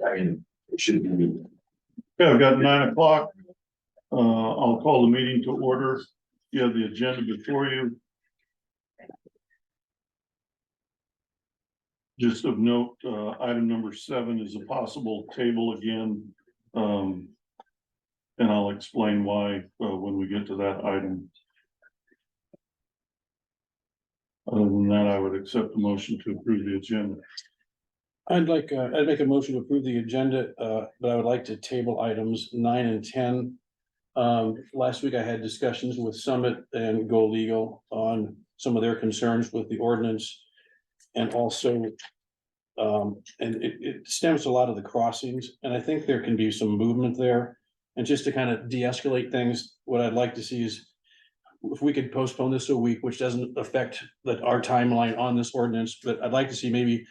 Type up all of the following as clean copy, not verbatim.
I mean, it should be. Okay, I've got 9 o'clock. I'll call the meeting to order. You have the agenda before you. Just of note, item number 7 is a possible table again. And I'll explain why when we get to that item. Other than that, I would accept the motion to approve the agenda. I'd make a motion to approve the agenda, but I would like to table items 9 and 10. Last week I had discussions with Summit and Go Legal on some of their concerns with the ordinance. And also, and it stems a lot of the crossings, and I think there can be some movement there. And just to kind of de-escalate things, what I'd like to see is if we could postpone this a week, which doesn't affect our timeline on this ordinance, but I'd like to see maybe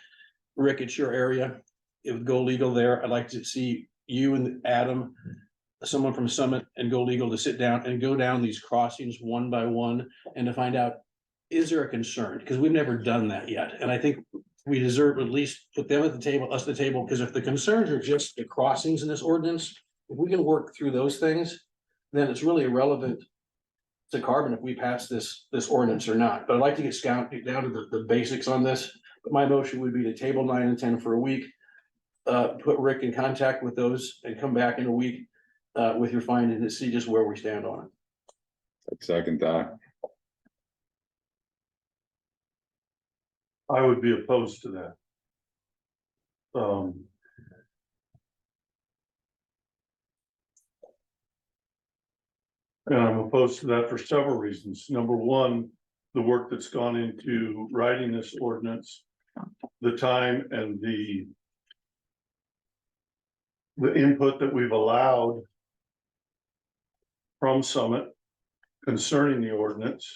Rick, it's your area. It would Go Legal there. I'd like to see you and Adam, someone from Summit and Go Legal to sit down and go down these crossings one by one and to find out, is there a concern? Because we've never done that yet. And I think we deserve at least put them at the table, us at the table, because if the concerns are just the crossings in this ordinance, if we can work through those things, then it's really irrelevant to Carbon if we pass this ordinance or not. But I'd like to get down to the basics on this. But my motion would be to table 9 and 10 for a week. Put Rick in contact with those and come back in a week with your findings and see just where we stand on it. I'd second that. I would be opposed to that. And I'm opposed to that for several reasons. Number one, the work that's gone into writing this ordinance, the time and the input that we've allowed from Summit concerning the ordinance.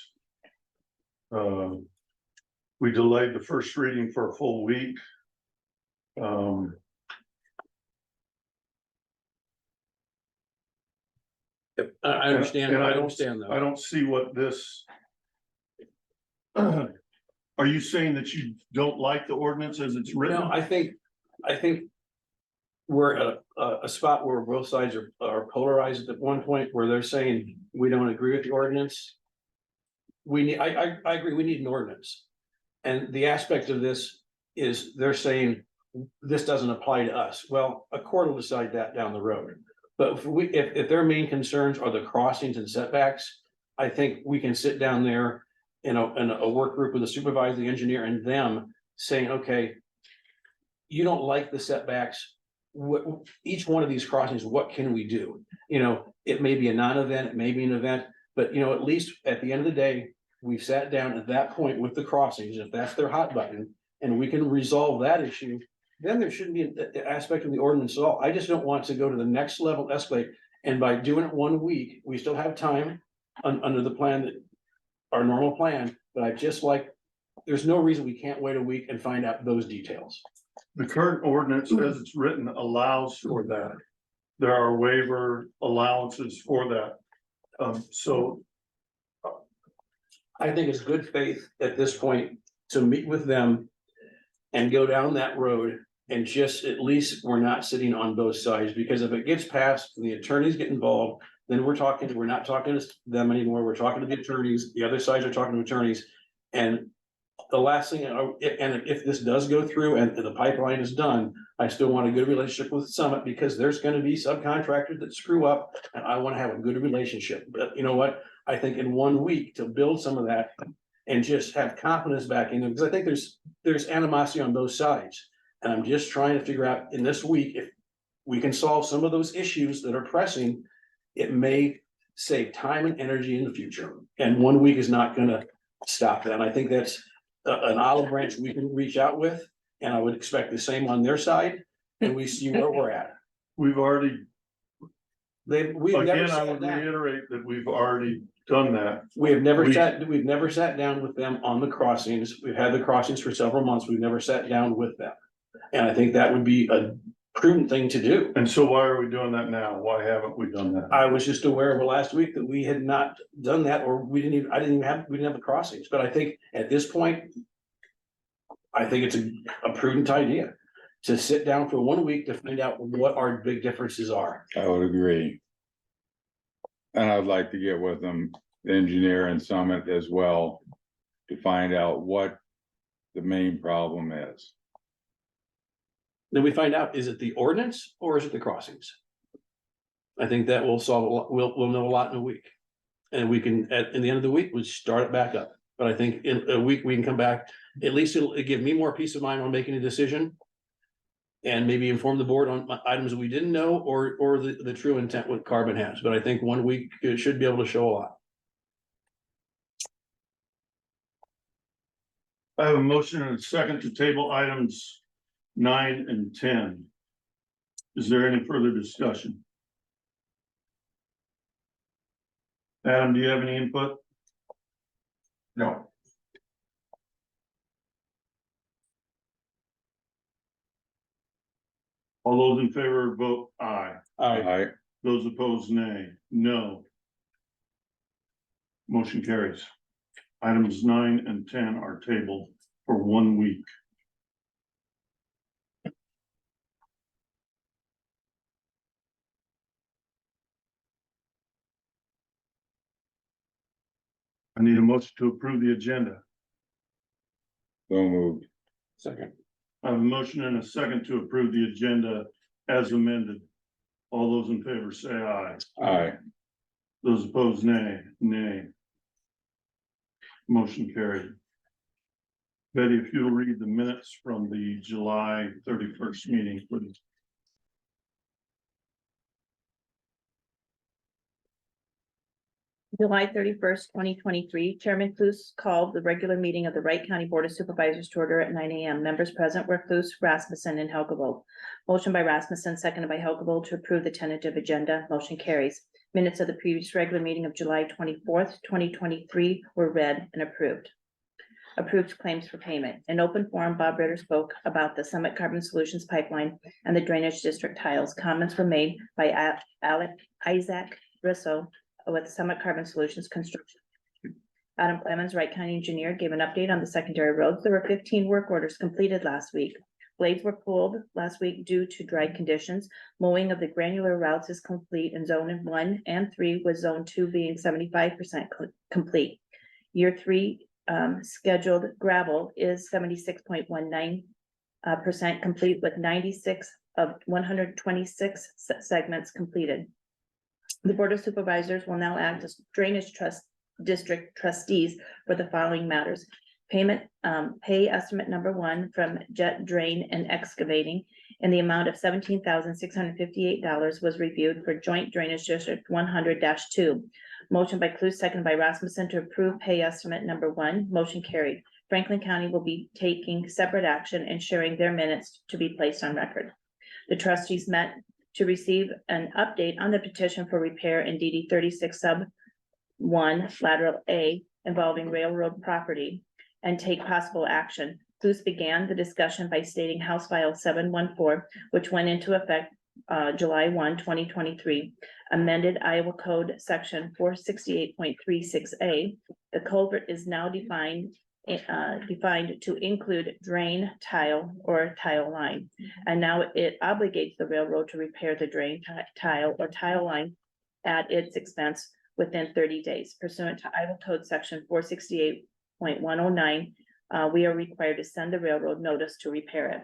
We delayed the first reading for a full week. I understand. And I understand I though. don't see what this. Are you saying that you don't like the ordinance as it's written? No, I think we're at a spot where both sides are polarized at one point where they're saying we don't agree with the ordinance. I agree, we need an ordinance. And the aspect of this is they're saying this doesn't apply to us. Well, a court will decide that down the road. But if their main concerns are the crossings and setbacks, I think we can sit down there in a work group with the supervisor, the engineer, and them saying, okay, you don't like the setbacks. Each one of these crossings, what can we do? You know, it may be a non-event, it may be an event, but you know, at least at the end of the day, we've sat down at that point with the crossings, if that's their hot button, and we can resolve that issue, then there shouldn't be an aspect of the ordinance at all. I just don't want to go to the next level, escalate, and by doing it 1 week, we still have time under the plan that our normal plan, but I just like, there's no reason we can't wait a week and find out those details. The current ordinance as it's written allows for that. There are waiver allowances for that. So I think it's good faith at this point to meet with them and go down that road and just at least we're not sitting on both sides, because if it gets passed and the attorneys get involved, then we're not talking to them anymore. We're talking to the attorneys. The other sides are talking to attorneys. And the last thing, and if this does go through and the pipeline is done, I still want a good relationship with Summit because there's going to be subcontractors that screw up and I want to have a good relationship. But you know what? I think in 1 week to build some of that and just have confidence back in them, because I think there's animosity on both sides. And I'm just trying to figure out in this week, if we can solve some of those issues that are pressing, it may save time and energy in the future. And 1 week is not going to stop that. And I think that's an olive branch we can reach out with. And I would expect the same on their side. And we see where we're at. we've already, We've never again, I sat would down. reiterate that we've already done that. We've never sat down with them on the crossings. We've had the crossings for several months. We've never sat down with them. And I think that would be a prudent thing to do. And so why are we doing that now? Why haven't we done that? I was just aware of last week that we had not done that, or we didn't have the crossings. But I think at this point, I think it's a prudent idea to sit down for 1 week to find out what our big differences are. I would agree. And I'd like to get with them, the engineer and Summit as well, to find out what the main problem is. Then we find out, is it the ordinance or is it the crossings? I think that will solve a lot, we'll know a lot in a week. And we can, in the end of the week, we start it back up. But I think in a week, we can come back, at least it'll give me more peace of mind on making a decision. And maybe inform the board on items that we didn't know or the true intent what Carbon has. But I think 1 week should be able to show a lot. I have a motion and a second to table items 9 and 10. Is there any further discussion? Adam, do you have any input? No. All those in favor vote aye. I, Those opposed, nay. No. Motion carries. Items 9 and 10 are tabled for 1 week. I need a motion to approve the agenda. so moved. Second. I have a motion and a second to approve the agenda as amended. All those in favor say aye. Aye. Those opposed, nay. Nay. Motion carried. Betty, if you'll read the minutes from the July 31st meeting, please. July 31st, 2023, Chairman Cluse called the regular meeting of the Wright County Board of Supervisors to order at 9 a.m. Members present were Cluse, Rasmussen, and Helgebold. Motion by Rasmussen, seconded by Helgebold to approve the tentative agenda. Motion carries. Minutes of the previous regular meeting of July 24th, 2023 were read and approved. Approved claims for payment. In open forum, Bob Ritter spoke about the Summit Carbon Solutions pipeline and the drainage district tiles. Comments were made by Isaac Risso with Summit Carbon Solutions Construction. Adam Clemens, Wright County Engineer, gave an update on the secondary roads. There were 15 work orders completed last week. Blades were pulled last week due to dry conditions. Mowing of the granular routes is complete in zone 1 and 3, with zone 2 being 75% complete. Year 3 scheduled gravel is 76.19% complete, with 96 of 126 segments completed. The Board of Supervisors will now act as drainage district trustees for the following matters. Payment, pay estimate number 1 from Jet Drain and Excavating in the amount of $17,658 was reviewed for Joint Drainage District 100-2. Motion by Cluse, seconded by Rasmussen to approve pay estimate number 1. Motion carried. Franklin County will be taking separate action and sharing their minutes to be placed on record. The trustees met to receive an update on the petition for repair in DD 36 sub 1 lateral A involving railroad property and take possible action. Cluse began the discussion by stating House File 714, which went into effect July 1, 2023, amended Iowa Code Section 468.36A. The culvert is now defined to include drain, tile, or tile line. And now it obligates the railroad to repair the drain, tile, or tile line at its expense within 30 days. Pursuant to Iowa Code Section 468.109, we are required to send the railroad notice to repair it.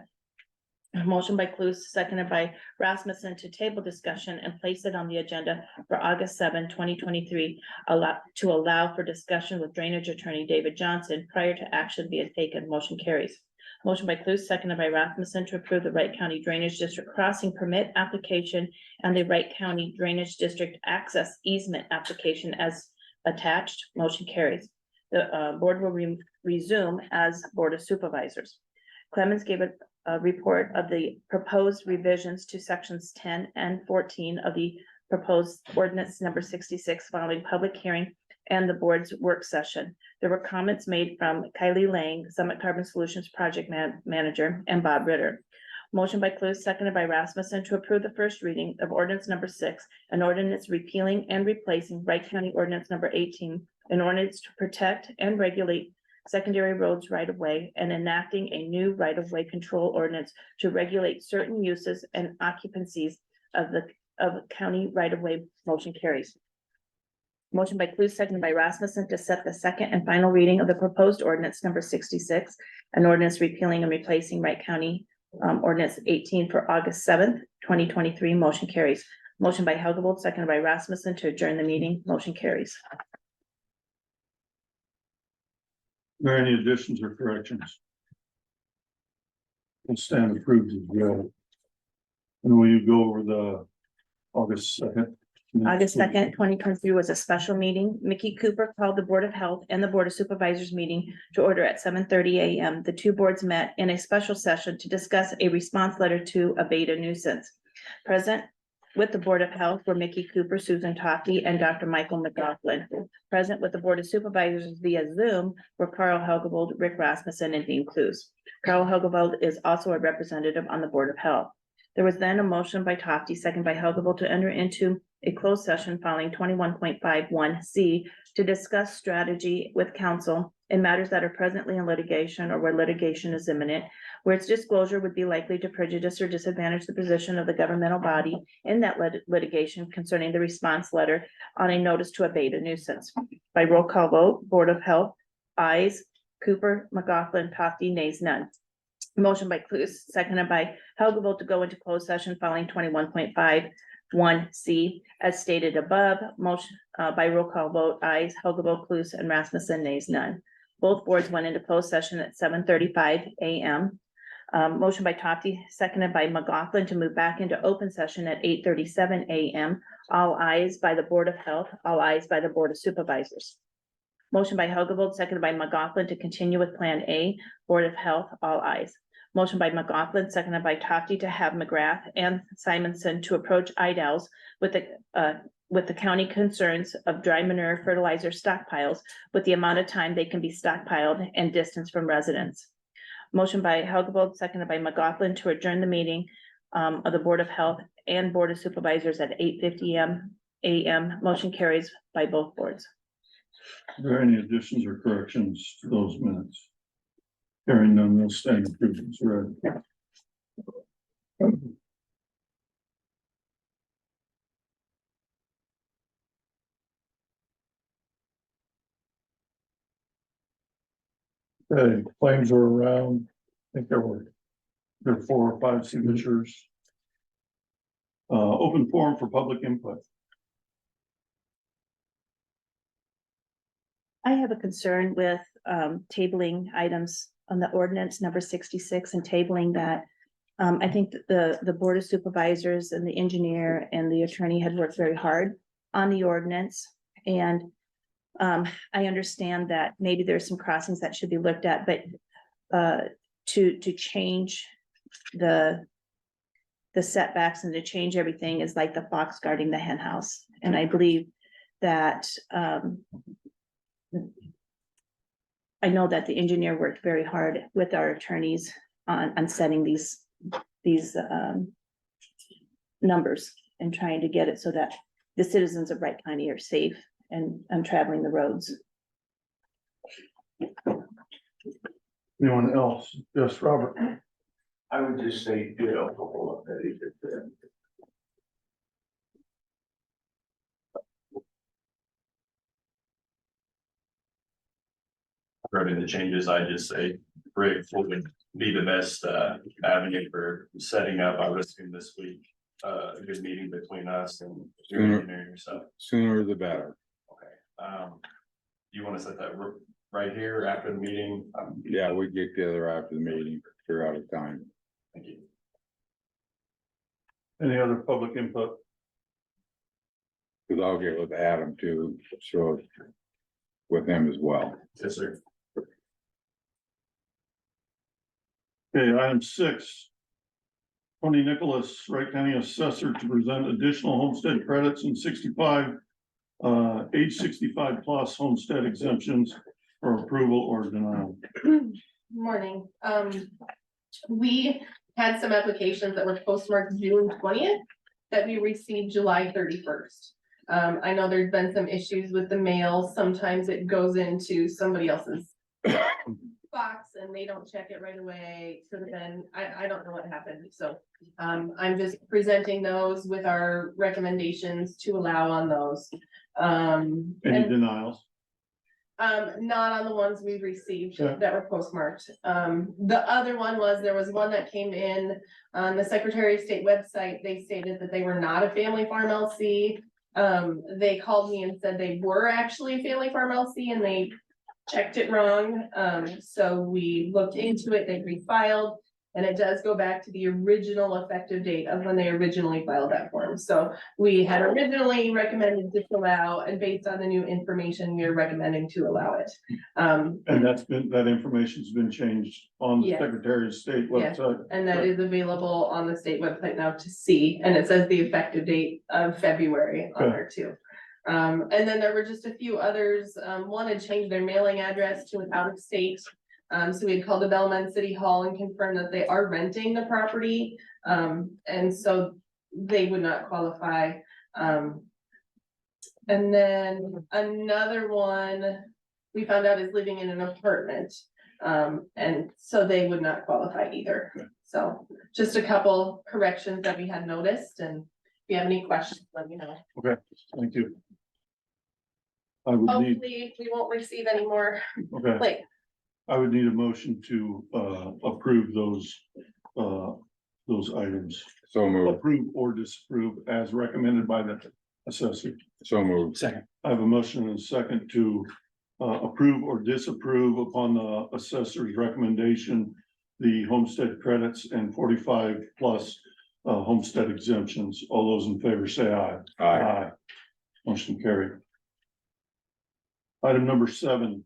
A motion by Cluse, seconded by Rasmussen to table discussion and place it on the agenda for August 7, 2023, to allow for discussion with drainage attorney David Johnson prior to action being taken. Motion carries. Motion by Cluse, seconded by Rasmussen to approve the Wright County Drainage District crossing permit application and the Wright County Drainage District access easement application as attached. Motion carries. The board will resume as Board of Supervisors. Clemens gave a report of the proposed revisions to sections 10 and 14 of the proposed ordinance number 66 following public hearing and the board's work session. There were comments made from Kylie Lang, Summit Carbon Solutions Project Manager, and Bob Ritter. Motion by Cluse, seconded by Rasmussen to approve the first reading of ordinance number 6, an ordinance repealing and replacing Wright County Ordinance number 18, an ordinance to protect and regulate secondary roads right of way, and enacting a new right of way control ordinance to regulate certain uses and occupancies of county right of way. Motion carries. Motion by Clues, seconded by Rasmussen, to set the second and final reading of the proposed ordinance number 66, an ordinance repealing and replacing Wright County ordinance 18 for August 7th, 2023. Motion carries. Motion by Helgevold, seconded by Rasmussen, to adjourn the meeting. Motion carries. Are there any additions or corrections? We'll stand approved as well. And will you go over the August 2nd? August 2nd, 2023 was a special meeting. Mickey Cooper called the Board of Health and the Board of Supervisors meeting to order at 7:30 a.m. The two boards met in a special session to discuss a response letter to abate a nuisance. Present with the Board of Health were Mickey Cooper, Susan Toffey, and Dr. Michael McLaughlin. Present with the Board of Supervisors via Zoom were Carl Helgevold, Rick Rasmussen, and Dean Clues. Carl Helgevold is also a representative on the Board of Health. There was then a motion by Toffey, second by Helgevold, to enter into a closed session following 21.51C to discuss strategy with counsel in matters that are presently in litigation or where litigation is imminent, where its disclosure would be likely to prejudice or disadvantage the position of the governmental body in that litigation concerning the response letter on a notice to abate a nuisance. By roll call vote, Board of Health, ayes, Cooper, McLaughlin, Toffey, nays, none. Motion by Clues, seconded by Helgevold, to go into closed session following 21.51C as stated above. Motion by roll call vote, ayes, Helgevold, Clues, and Rasmussen, nays, none. Both boards went into closed session at 7:35 a.m. Motion by Toffey, seconded by McLaughlin, to move back into open session at 8:37 a.m. All ayes by the Board of Health, all ayes by the Board of Supervisors. Motion by Helgevold, seconded by McLaughlin, to continue with Plan A, Board of Health, all ayes. Motion by McLaughlin, seconded by Toffey, to have McGrath and Simonson to approach IDALs with the county concerns of dry manure fertilizer stockpiles with the amount of time they can be stockpiled and distance from residents. Motion by Helgevold, seconded by McLaughlin, to adjourn the meeting of the Board of Health and Board of Supervisors at 8:50 a.m. Motion carries by both boards. Are there any additions or corrections to those minutes? Hearing none, we'll stand approved as read. Okay, claims are around. I think there were 4 or 5 signatures. Open forum for public input. I have a concern with tabling items on the ordinance number 66 and tabling that. I think that the Board of Supervisors and the engineer and the attorney had worked very hard on the ordinance. And I understand that maybe there's some crossings that should be looked at, but to change the setbacks and to change everything is like the fox guarding the hen house. And I believe that I know that the engineer worked very hard with our attorneys on setting these numbers and trying to get it so that the citizens of Wright County are safe and traveling the roads. Anyone else? Yes, Robert. I would just say, alcohol that he did there. Regarding the changes, I just say Rick would be the best avenue for setting up, I would assume this week, a good meeting between us and your engineering yourself. Sooner the better. Okay. You want to set that right here after the meeting? Yeah, we get together after the meeting, figure out a time. Thank you. Any other public input? Cause I'll get with Adam too, so with him as well. Yes, sir. Okay, item 6. Tony Nicholas, Wright County Assessor, to present additional homestead credits and age 65 plus homestead exemptions for approval or denial. Morning. We had some applications that were postmarked June 20th that we received July 31st. I know there's been some issues with the mail. Sometimes it goes into somebody else's box and they don't check it right away, so then I don't know what happened, so. I'm just presenting those with our recommendations to allow on those. Any And, denials? not on the ones we received Yeah. that were postmarked. The other one was, there was one that came in on the Secretary of State website. They stated that they were not a family farm LC. They called me and said they were actually a family farm LC and they checked it wrong. So we looked into it, they refiled. And it does go back to the original effective date of when they originally filed that form. So we had originally recommended disallow, and based on the new information, we are recommending to allow it. And that information's been changed on the Yes. Secretary of State Yes. website. And that is available on the state website now to see, and it says the effective date of February on Okay. there too. And then there were just a few others, one had changed their mailing address to an out of state. So we had called the Belmont City Hall and confirmed that they are renting the property, and so they would not qualify. And then another one we found out is living in an apartment, and so they would not qualify either. So just a couple corrections that we had noticed, and if you have any questions, let me know. Okay, thank you. I would need, Hopefully, we won't receive any more okay, like I would need a motion to approve those items. So moved, Approve or disapprove as recommended by the assessor. so moved. Second. I have a motion and a second to approve or disapprove upon the assessor's recommendation, the homestead credits and 45+ homestead exemptions. All those in favor say aye. Aye. Motion carried. Item number 7,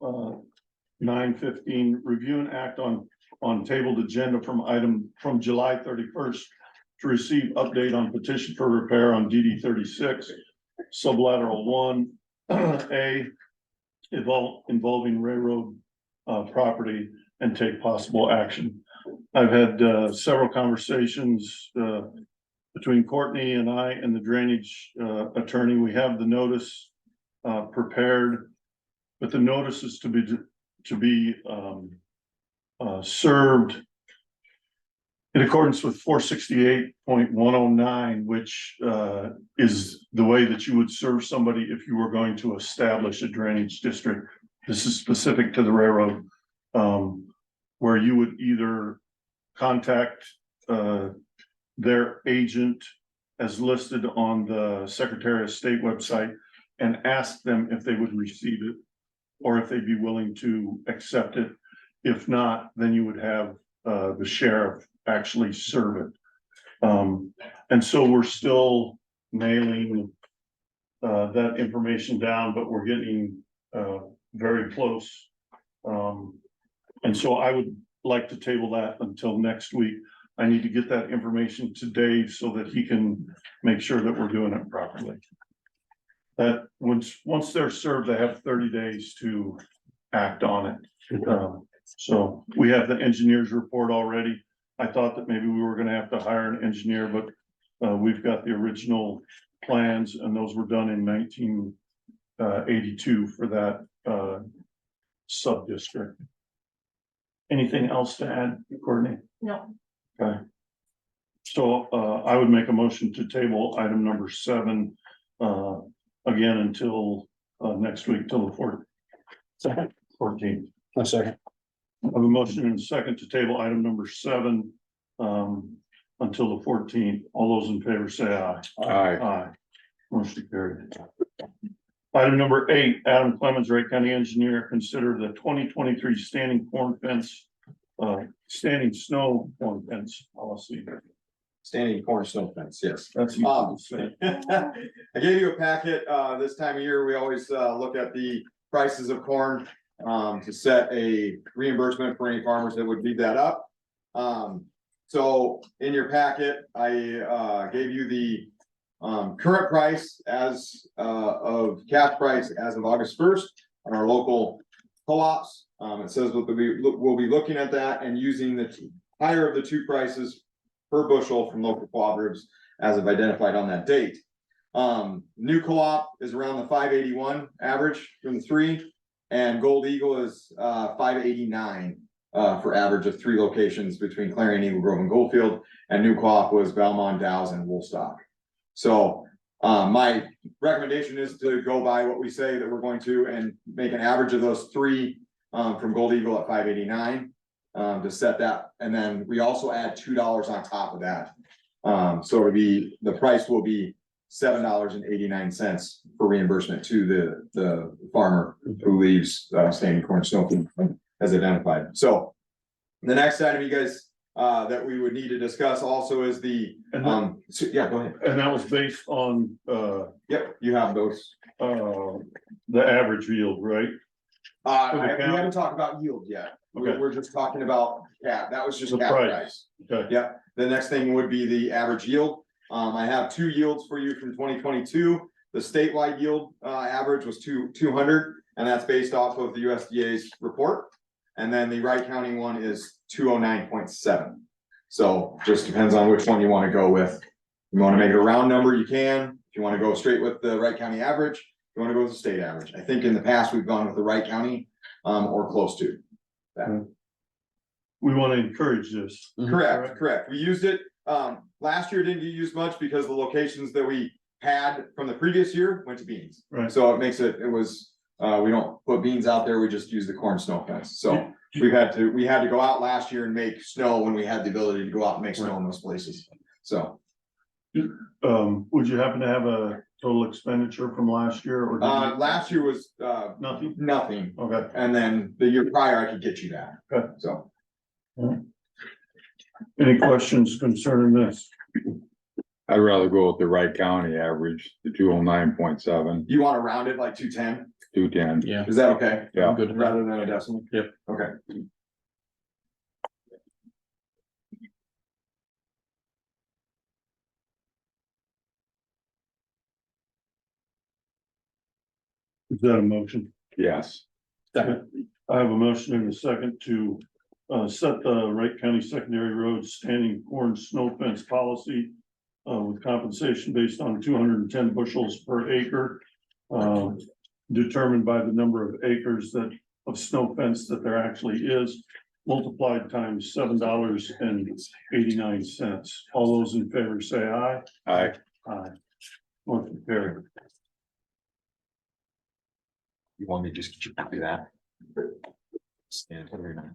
9:15, review and act on tabled agenda from July 31st to receive update on petition for repair on DD 36, sublateral 1A, involving railroad property, and take possible action. I've had several conversations between Courtney and I and the drainage attorney. We have the notice prepared, but the notice is to be served in accordance with 468.109, which is the way that you would serve somebody if you were going to establish a drainage district. This is specific to the railroad, where you would either contact their agent as listed on the Secretary of State website and ask them if they would receive it, or if they'd be willing to accept it. If not, then you would have the sheriff actually serve it. And so we're still nailing that information down, but we're getting very close. And so I would like to table that until next week. I need to get that information to Dave so that he can make sure that we're doing it properly. That once they're served, they have 30 days to act on it. So we have the engineer's report already. I thought that maybe we were gonna have to hire an engineer, but we've got the original plans, and those were done in 1982 for that sub-district. Anything else to add, Courtney? no. Okay. So I would make a motion to table item number 7 again until next week, till the 14th. A second. I have a motion and a second to table item number 7 until the 14th. All those in favor say aye. Aye. Aye. Motion carried. Item number 8, Adam Clemens, Wright County Engineer, consider the 2023 standing snow corn fence policy. Standing corn snow fence, yes. That's easy to say. I gave you a packet, this time of year, we always, look at the prices of corn, to set a reimbursement for any farmers that would beat that up. So in your packet, I, gave you the, current price as, of cash price as of August 1st on our local co-ops. It says we'll be looking at that and using the higher of the two prices per bushel from local cooperatives as of identified on that date. New co-op is around the 581 average from the 3. And Gold Eagle is, 589, for average of 3 locations between Clarion, Eagle Grove and Goldfield. And New Co-op was Belmont, Dow's and Woolstock. So, my recommendation is to go by what we say that we're going to and make an average of those 3, from Gold Eagle at 589. To set that, and then we also add $2 on top of that. So it'll be, the price will be $7.89 for reimbursement to the farmer who leaves, standing corn snow as identified. So the next item you guys, that we would need to discuss also is the, yeah, go ahead. And that was based on, Yep, you have those. the average yield, right? We haven't talked about yield yet. Okay. We're just talking about cap. That was just The cap price. price. Okay. Yeah, the next thing would be the average yield. I have 2 yields for you from 2022. The statewide yield, average was 200, and that's based off of the USDA's report. And then the Wright County one is 209.7. So just depends on which one you want to go with. You want to make it a round number, you can. If you want to go straight with the Wright County average, you want to go with the state average. I think in the past, we've gone with the Wright County, or close to that. We want to encourage this. Correct. We used it, last year didn't get used much because the locations that we had from the previous year went to beans. Right. So it makes it was, we don't put beans out there, we just use the corn snow fence. So we had to go out last year and make snow when we had the ability to go out and make snow in those places. So. Would you happen to have a total expenditure from last year or? Last year was, Nothing? nothing. Okay. And then the year prior, I could get you that. Okay. So. Any questions concerning this? I'd rather go with the Wright County average, the 209.7, You want to round it like 210? 210. Yeah. Is that okay? Yeah. Good. Rather than a decimal? Yep. Okay. Is that a motion? Yes. Second. I have a motion and a second to set the Wright County secondary roads standing corn snow fence policy with compensation based on 210 bushels per acre, determined by the number of acres that of snow fence that there actually is, multiplied times $7.89. All those in favor say aye. Aye. Aye. Motion carried. You want me to just copy that? Stand for now.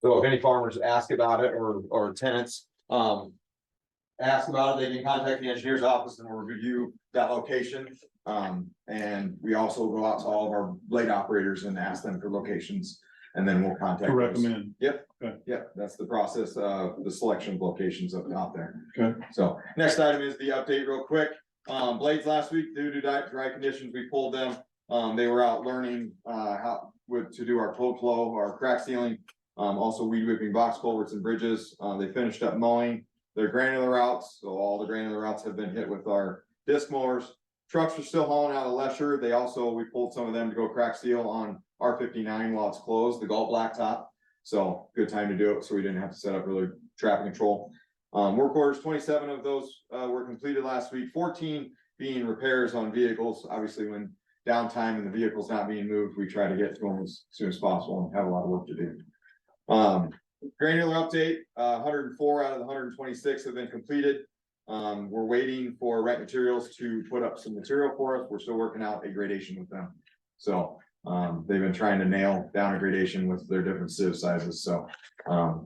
So if any farmers ask about it or tenants, ask about it, they can contact the engineer's office and we'll review that location. And we also go out to all of our blade operators and ask them for locations, and then we'll contact. To those. recommend. Yep. Okay. Yep, that's the process of the selection of locations up out there. Okay. So next item is the update real quick. Blades last week, due to dry conditions, we pulled them. They were out learning, to do our cold flow, our crack sealing. Also weed whipping box culverts and bridges. They finished up mowing their granular routes. So all the granular routes have been hit with our disc mowers. Trucks are still hauling out of Lesher. We pulled some of them to go crack seal on R59 while it's closed, the Galt Blacktop. So good time to do it. So we didn't have to set up really traffic control. Work orders, 27 of those were completed last week, 14 being repairs on vehicles. Obviously, when downtime and the vehicle's not being moved, we try to get to them as soon as possible and have a lot of work to do. Granular update, 104 out of the 126 have been completed. We're waiting for Wright Materials to put up some material for us. We're still working out a gradation with them. So they've been trying to nail down a gradation with their different sieve sizes. So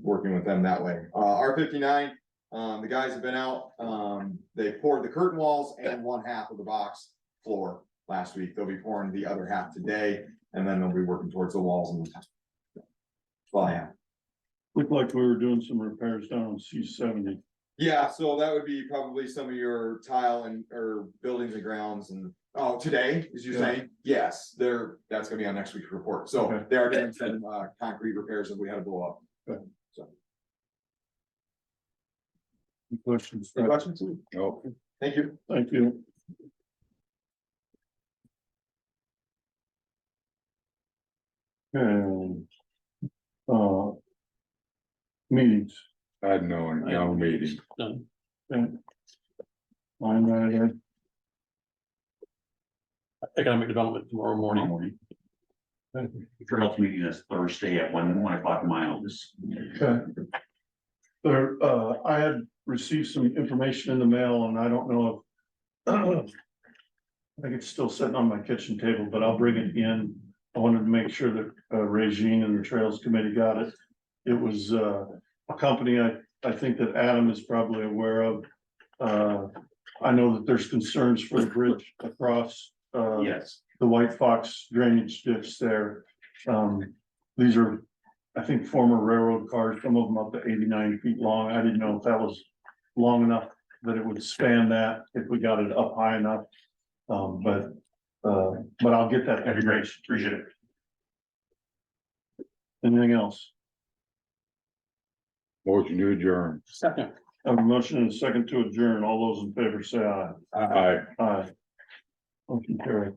working with them that way. R59, the guys have been out. They poured the curtain walls and one half of the box floor last week. They'll be pouring the other half today, and then they'll be working towards the walls and the top. That's all I have. Looked like we were doing some repairs down on C70. Yeah, so that would be probably some of your tile or buildings and grounds and, today, as you're Yeah. saying? Yes, that's gonna be on next week's report. So Okay. they are doing some, concrete repairs that we had to blow up. Good. So. Any questions? Any questions? Oh, Thank you. Thank you. And, meetings. I had no meeting. Done. Okay. Line right ahead. Economic development tomorrow morning. Your health meeting is Thursday at 1 o'clock in my office. Okay. There, I had received some information in the mail and I don't know if I think it's still sitting on my kitchen table, but I'll bring it in. I wanted to make sure that Regine and the Trails Committee got it. It was a company I think that Adam is probably aware of. I know that there's concerns for the bridge across Yes, the White Fox drainage ditch there. These are, I think, former railroad cars, some of them up to 89 feet long. I didn't know if that was long enough that it would span that, if we got it up high enough. But I'll get that that'd be great. information. Appreciate it. Anything else? Motion to adjourn. Second. I have a motion and a second to adjourn. All those in favor say aye. Aye. Aye. Motion carried.